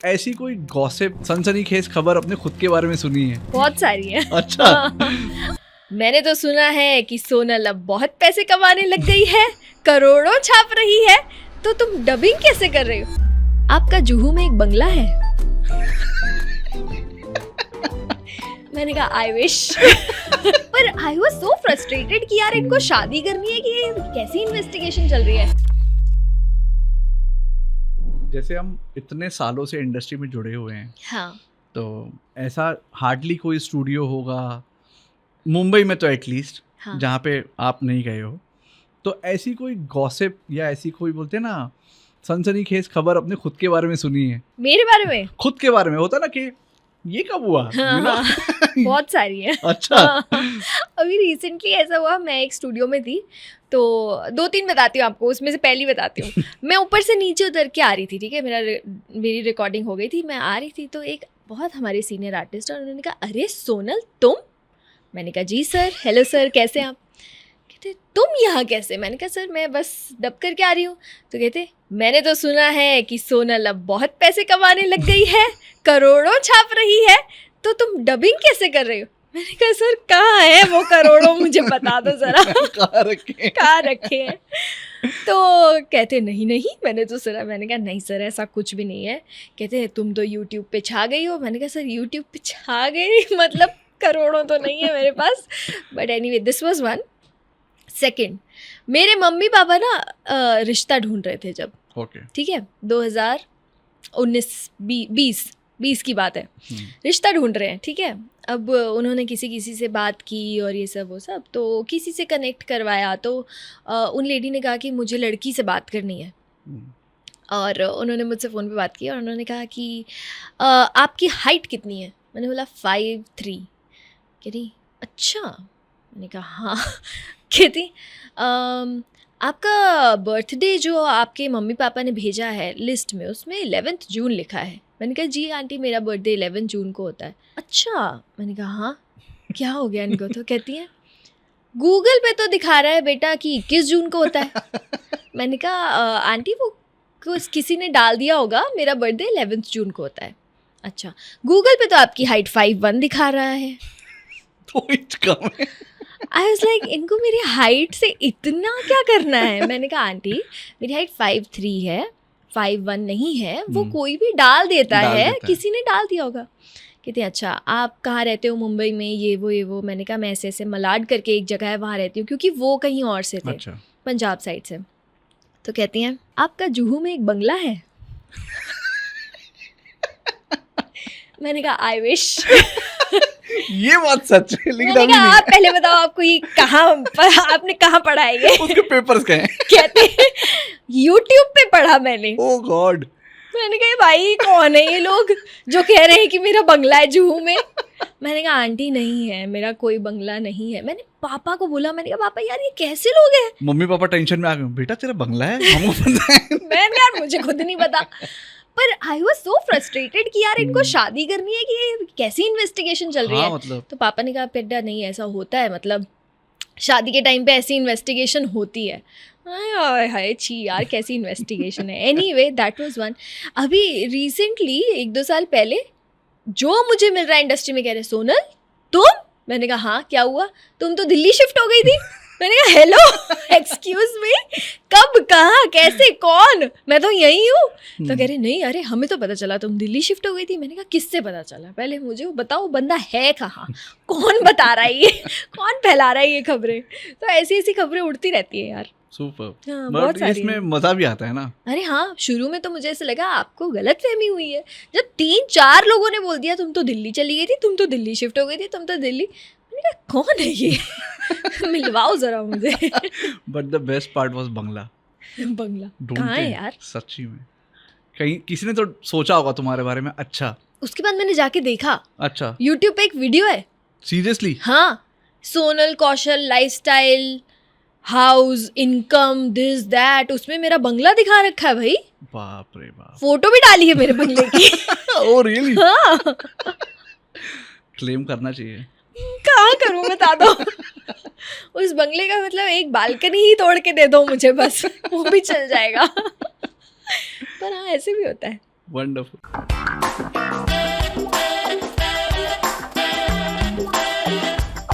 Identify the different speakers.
Speaker 1: ऐसी कोई गॉसिप सनसनीखेज खबर अपने खुद के बारे में सुनी है?
Speaker 2: बहुत सारी है।
Speaker 1: अच्छा।
Speaker 2: मैंने तो सुना है कि सोनल अब बहुत पैसे कमाने लग गई है, करोड़ों छाप रही है, तो तुम डबिंग कैसे कर रही हो? आपका जुहू में एक बंगला है। मैंने कहा आई विश। पर आई वाज सो फ्रस्ट्रेटेड कि यार इनको शादी करनी है कि ये कैसी इन्वेस्टिगेशन चल रही है।
Speaker 1: जैसे हम इतने सालों से इंडस्ट्री में जुड़े हुए हैं,
Speaker 2: हाँ,
Speaker 1: तो ऐसा हार्डली कोई स्टूडियो होगा मुंबई में तो एटलीस्ट,
Speaker 2: हाँ।
Speaker 1: जहाँ पे आप नहीं गए हो, तो ऐसी कोई गॉसिप या ऐसी कोई बोलते हैं ना सनसनीखेज खबर अपने खुद के बारे में सुनी है?
Speaker 2: मेरे बारे में
Speaker 1: खुद के बारे में होता ना कि ये कब हुआ,
Speaker 2: हाँ,
Speaker 1: you know?
Speaker 2: हाँ, बहुत सारी है।
Speaker 1: अच्छा।
Speaker 2: अभी रिसेंटली ऐसा हुआ, मैं एक स्टूडियो में थी, तो 2-3 बताती हूँ आपको, उसमें से पहली बताती हूँ। मैं ऊपर से नीचे उतर के आ रही थी, ठीक है, मेरी रिकॉर्डिंग हो गई थी, मैं आ रही थी, तो एक बहुत हमारे सीनियर आर्टिस्ट और उन्होंने कहा अरे सोनल तुम? मैंने कहा जी सर, हेलो सर, कैसे हैं आप? कहते तुम यहाँ कैसे? मैंने कहा सर मैं बस डब करके आ रही हूँ। तो कहते मैंने तो सुना है कि सोनल अब बहुत पैसे कमाने लग गई है, करोड़ों छाप रही है, तो तुम डबिंग कैसे कर रही हो? मैंने कहा सर कहाँ है वो करोड़ों, मुझे बता दो जरा। कहाँ रखे हैं? तो कहते नहीं नहीं मैंने तो सुना। मैंने कहा नहीं सर ऐसा कुछ भी नहीं है। कहते तुम तो यूट्यूब पे छा गई हो। मैंने कहा सर यूट्यूब पे छा गई मतलब करोड़ों तो नहीं है मेरे पास, but anyway this was one. Second, मेरे मम्मी पापा ना रिश्ता ढूंढ रहे थे जब, ठीक है, 2019-20 की बात है, रिश्ता ढूंढ रहे हैं, ठीक है। अब उन्होंने किसी से बात की और ये सब वो सब, तो किसी से कनेक्ट करवाया, तो उन लेडी ने कहा कि मुझे लड़की से बात करनी है, और उन्होंने मुझसे फ़ोन पे बात की और उन्होंने कहा कि आपकी हाइट कितनी है? मैंने बोला 5'3". कह रही अच्छा। मैंने कहा हाँ। कहती आपका बर्थडे जो आपके मम्मी पापा ने भेजा है लिस्ट में, उसमें 11 जून लिखा है। मैंने कहा जी आंटी मेरा बर्थडे 11 जून को होता है। अच्छा। मैंने कहा हाँ क्या हो गया इनको? तो कहती है गूगल पे तो दिखा रहा है बेटा कि 21 जून को होता है। मैंने कहा आंटी वो किसी ने डाल दिया होगा, मेरा बर्थडे 11 जून को होता है। अच्छा, गूगल पे तो आपकी हाइट 5'1" दिखा रहा है।
Speaker 1: तो कम है।
Speaker 2: आई वाज लाइक इनको मेरी हाइट से इतना क्या करना है? मैंने कहा आंटी मेरी हाइट 5'3" है, 5'1" नहीं है, वो कोई भी डाल देता है, किसी ने डाल दिया होगा। कहते हैं अच्छा आप कहाँ रहते हो? मुंबई में, ये वो। मैंने कहा मैं ऐसे मलाड करके एक जगह है वहाँ रहती हूँ, क्योंकि वो कहीं और से थे। अच्छा। पंजाब साइड से। तो कहती हैं आपका जुहू में एक बंगला है। मैंने कहा आई विश।
Speaker 1: ये बात सच है, लेकिन
Speaker 2: मैंने कहा आप पहले बताओ आपको ये आपने कहाँ पढ़ा है ये? उसके
Speaker 1: पेपर्स कहाँ हैं?
Speaker 2: कहते यूट्यूब पे पढ़ा मैंने।
Speaker 1: ओह गॉड।
Speaker 2: मैंने कहा भाई कौन है ये लोग जो कह रहे हैं कि मेरा बंगला है जुहू में? मैंने कहा आंटी नहीं है, मेरा कोई बंगला नहीं है। मैंने पापा को बोला, मैंने कहा पापा यार ये कैसे लोग हैं?
Speaker 1: मम्मी पापा टेंशन में आ गए, बेटा तेरा बंगला है, हमको पता है।
Speaker 2: मैंने यार मुझे खुद नहीं पता, पर आई वाज सो फ्रस्ट्रेटेड कि यार इनको शादी करनी है कि ये कैसी इन्वेस्टिगेशन चल रही है। मतलब तो पापा ने कहा बेटा नहीं ऐसा होता है, मतलब शादी के टाइम पे ऐसी इन्वेस्टिगेशन होती है। हाय छी यार कैसी इन्वेस्टिगेशन है। Anyway that was one. अभी रिसेंटली 1-2 साल पहले जो मुझे मिल रहा है इंडस्ट्री में, कह रहे सोनल तुम? मैंने कहा हाँ क्या हुआ? तुम तो दिल्ली शिफ्ट हो गई थी। मैंने कहा हेलो एक्सक्यूज मी, कब, कहाँ, कैसे, कौन? मैं तो यही हूँ। तो कह रहे नहीं अरे हमें तो पता चला तुम दिल्ली शिफ्ट हो गई थी। मैंने कहा किससे पता चला? पहले मुझे बताओ बंदा है कहाँ, कौन बता रहा है ये, कौन फैला रहा है ये खबरें? तो ऐसी खबरें उड़ती रहती है यार।
Speaker 1: सुपर।
Speaker 2: हाँ, बहुत सारी
Speaker 1: इसमें मजा भी आता है ना।
Speaker 2: अरे हाँ, शुरू में तो मुझे ऐसा लगा आपको गलतफहमी हुई है, जब 3-4 लोगों ने बोल दिया तुम तो दिल्ली चली गई थी, तुम तो दिल्ली शिफ्ट हो गई थी, तुम तो दिल्ली। मैंने कहा कौन है ये? मिलवाओ जरा मुझे।
Speaker 1: But the best part was बंगला
Speaker 2: कहाँ है यार?
Speaker 1: सच्ची में कहीं किसी ने तो सोचा होगा तुम्हारे बारे में। अच्छा, उसके
Speaker 2: बाद मैंने जाके देखा।
Speaker 1: अच्छा,
Speaker 2: यूट्यूब पे एक वीडियो है।
Speaker 1: सीरियसली?
Speaker 2: हाँ, Sonal Kaushal lifestyle, house, income, this that, उसमें मेरा बंगला दिखा रखा है भाई।
Speaker 1: बाप रे बाप।
Speaker 2: फोटो भी डाली है मेरे बंगले की।
Speaker 1: Oh really?
Speaker 2: हाँ।
Speaker 1: क्लेम करना चाहिए।
Speaker 2: कहाँ करूँ बता दो। उस बंगले का मतलब एक बालकनी ही तोड़ के दे दो मुझे बस, वो भी चल जाएगा। पर हाँ ऐसे भी होता है।
Speaker 1: वंडरफुल।